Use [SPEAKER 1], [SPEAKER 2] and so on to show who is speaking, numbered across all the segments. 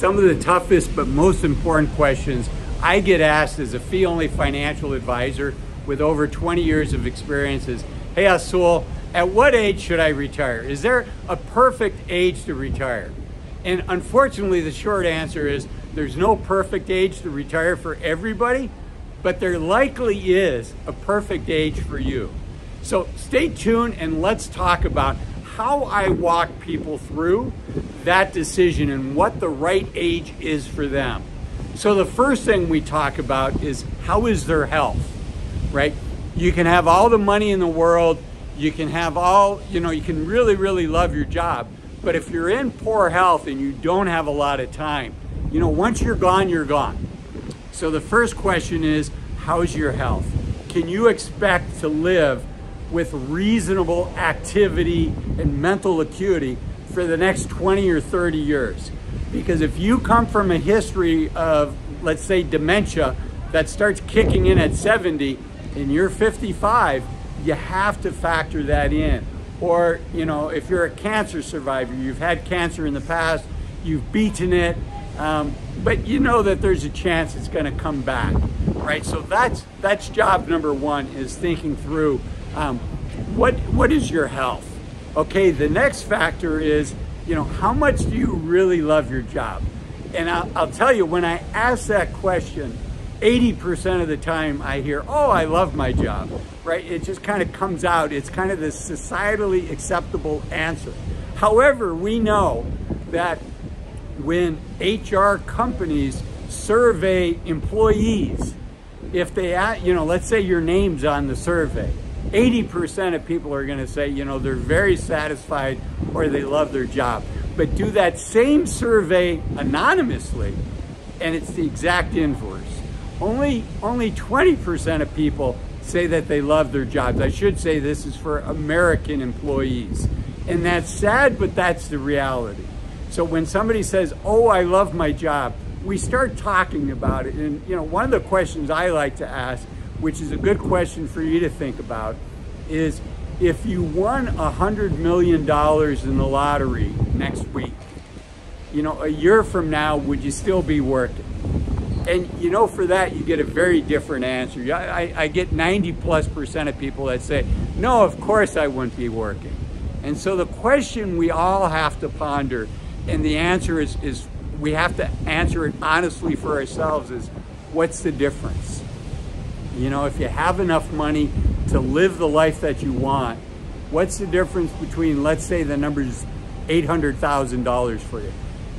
[SPEAKER 1] some of the toughest but most important questions I get asked as a fee-only financial advisor with over 20 years of experience is, hey Azul, at what age should I retire? Is there a perfect age to retire? And unfortunately, the short answer is there's no perfect age to retire for everybody, but there likely is a perfect age for you. So stay tuned and let's talk about how I walk people through that decision and what the right age is for them. So the first thing we talk about is how is their health, right? You can have all the money in the world, you can have all, you can really, really love your job, but if you're in poor health and you don't have a lot of time, once you're gone, you're gone. So the first question is, how's your health? Can you expect to live with reasonable activity and mental acuity for the next 20 or 30 years? Because if you come from a history of, let's say, dementia that starts kicking in at 70 and you're 55, you have to factor that in. Or, if you're a cancer survivor, you've had cancer in the past, you've beaten it, but you know that there's a chance it's going to come back, right? So that's job number one, is thinking through what is your health? Okay, the next factor is, how much do you really love your job? And I'll tell you, when I ask that question, 80% of the time I hear, oh, I love my job, right? It just kind of comes out. It's kind of the societally acceptable answer. However, we know that when HR companies survey employees, if they, let's say your name's on the survey, 80% of people are going to say, they're very satisfied or they love their job. But do that same survey anonymously, and it's the exact inverse. Only 20% of people say that they love their jobs. I should say this is for American employees. And that's sad, but that's the reality. So when somebody says, oh, I love my job, we start talking about it. And one of the questions I like to ask, which is a good question for you to think about, is if you won $100 million in the lottery next week, a year from now, would you still be working? And for that, you get a very different answer. I get 90+% of people that say, no, of course I wouldn't be working. And so the question we all have to ponder, and the answer is we have to answer it honestly for ourselves, is what's the difference? If you have enough money to live the life that you want, what's the difference between, let's say the number is $800,000 for you.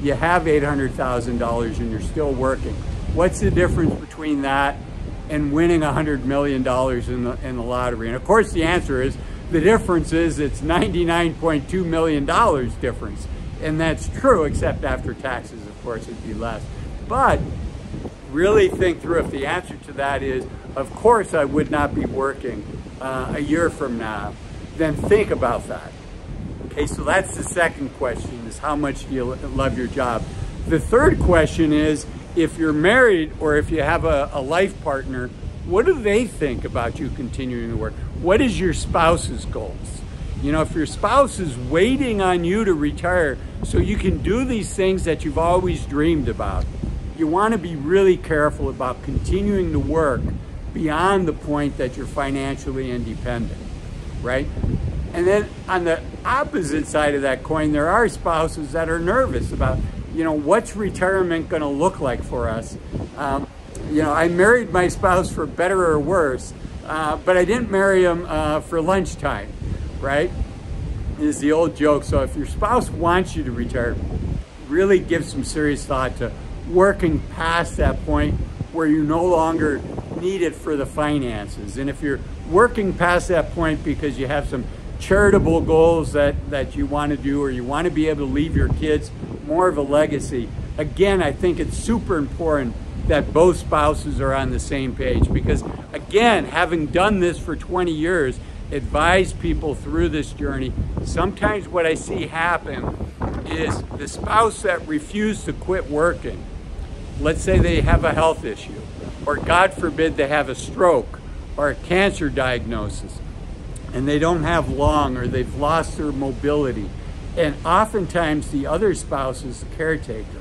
[SPEAKER 1] You have $800,000 and you're still working. What's the difference between that and winning $100 million in the lottery? And of course the answer is, the difference is it's $99.2 million difference. And that's true, except after taxes, of course, it'd be less. But really think through, if the answer to that is, of course I would not be working a year from now, then think about that. Okay, so that's the second question, is how much do you love your job? The third question is, if you're married or if you have a life partner, what do they think about you continuing to work? What is your spouse's goals? If your spouse is waiting on you to retire so you can do these things that you've always dreamed about, you want to be really careful about continuing to work beyond the point that you're financially independent, right? And then on the opposite side of that coin, there are spouses that are nervous about, what's retirement going to look like for us? I married my spouse for better or worse, but I didn't marry him for lunchtime, right? Is the old joke. So if your spouse wants you to retire, really give some serious thought to working past that point where you no longer need it for the finances. And if you're working past that point because you have some charitable goals that you want to do, or you want to be able to leave your kids more of a legacy, again, I think it's super important that both spouses are on the same page, because again, having done this for 20 years, advise people through this journey, sometimes what I see happen is the spouse that refused to quit working, let's say they have a health issue, or God forbid they have a stroke or a cancer diagnosis, and they don't have long, or they've lost their mobility, and oftentimes the other spouse is the caretaker.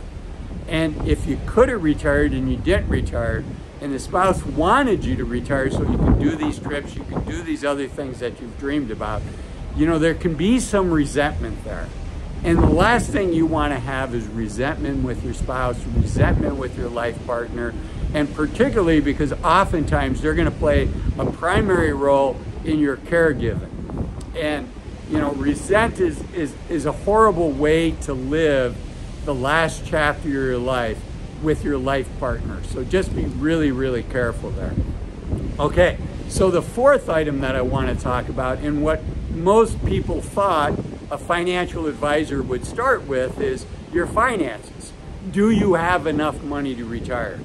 [SPEAKER 1] And if you could have retired and you didn't retire, and the spouse wanted you to retire so you can do these trips, you can do these other things that you've dreamed about, you know, there can be some resentment there. And the last thing you want to have is resentment with your spouse, resentment with your life partner, and particularly because oftentimes they're going to play a primary role in your caregiving. And, you know, resent is a horrible way to live the last chapter of your life with your life partner. So just be really, really careful there. Okay, so the fourth item that I want to talk about, and what most people thought a financial advisor would start with, is your finances. Do you have enough money to retire?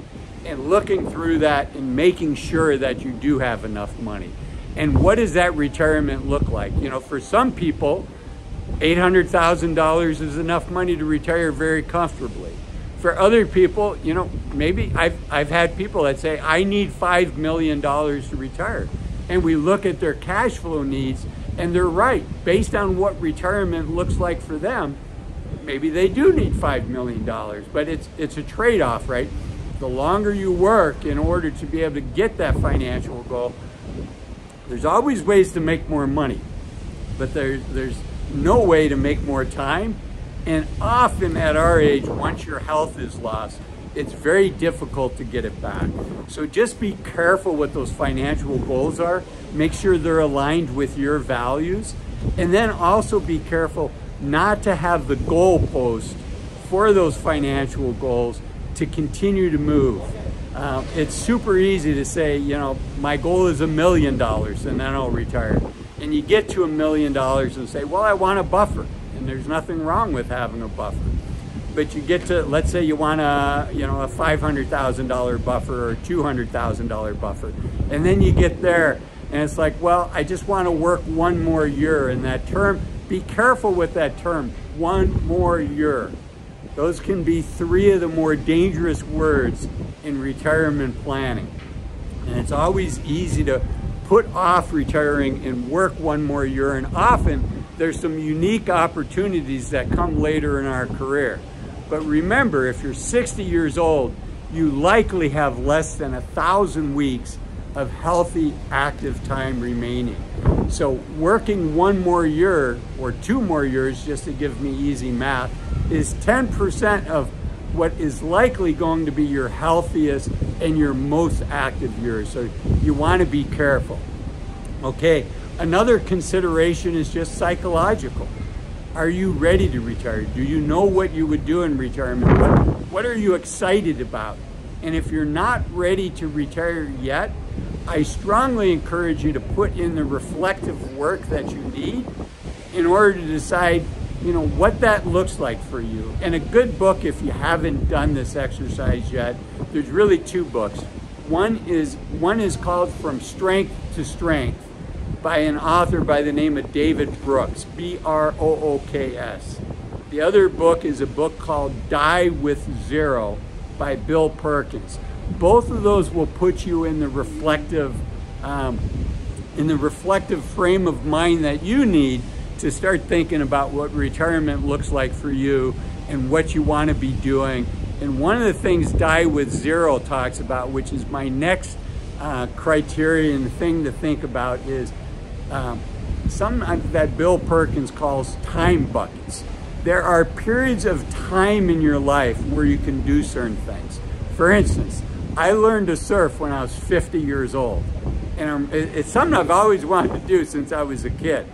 [SPEAKER 1] And looking through that and making sure that you do have enough money. And what does that retirement look like? You know, for some people, $800,000 is enough money to retire very comfortably. For other people, you know, maybe I've had people that say, I need $5 million to retire. And we look at their cash flow needs, and they're right. Based on what retirement looks like for them, maybe they do need $5 million, but it's a trade-off, right? The longer you work in order to be able to get that financial goal, there's always ways to make more money, but there's no way to make more time. And often at our age, once your health is lost, it's very difficult to get it back. So just be careful what those financial goals are. Make sure they're aligned with your values. And then also be careful not to have the goalpost for those financial goals to continue to move. It's super easy to say, you know, my goal is $1 million and then I'll retire. And you get to $1 million and say, well, I want a buffer. And there's nothing wrong with having a buffer. But you get to, let's say you want a $500,000 buffer or $200,000 buffer. And then you get there and it's like, well, I just want to work one more year. And that term, be careful with that term, one more year. Those can be 3 of the more dangerous words in retirement planning. And it's always easy to put off retiring and work one more year. And often there's some unique opportunities that come later in our career. But remember, if you're 60 years old, you likely have less than 1,000 weeks of healthy, active time remaining. So working one more year or 2 more years, just to give me easy math, is 10% of what is likely going to be your healthiest and your most active years. So you want to be careful. Okay, another consideration is just psychological. Are you ready to retire? Do you know what you would do in retirement? What are you excited about? And if you're not ready to retire yet, I strongly encourage you to put in the reflective work that you need in order to decide, you know, what that looks like for you. And a good book, if you haven't done this exercise yet, there's really 2 books. One is called From Strength to Strength by an author by the name of David Brooks, B-R-O-O-K-S. The other book is a book called Die with Zero by Bill Perkins. Both of those will put you in the reflective frame of mind that you need to start thinking about what retirement looks like for you and what you want to be doing. And one of the things Die with Zero talks about, which is my next criterion thing to think about, is something that Bill Perkins calls time buckets. There are periods of time in your life where you can do certain things. For instance, I learned to surf when I was 50 years old. And it's something I've always wanted to do since I was a kid.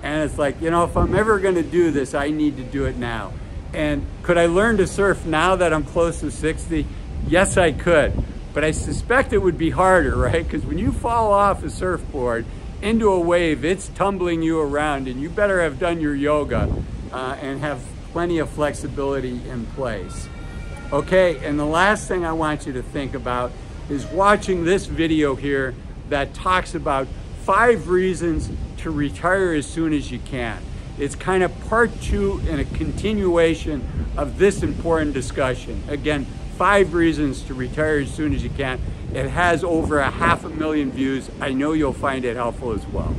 [SPEAKER 1] And it's like, you know, if I'm ever going to do this, I need to do it now. And could I learn to surf now that I'm close to 60? Yes, I could. But I suspect it would be harder, right? Because when you fall off a surfboard into a wave, it's tumbling you around, and you better have done your yoga and have plenty of flexibility in place. Okay, and the last thing I want you to think about is watching this video here that talks about 5 reasons to retire as soon as you can. It's kind of part 2 and a continuation of this important discussion. Again, 5 reasons to retire as soon as you can. It has over 500,000 views. I know you'll find it helpful as well.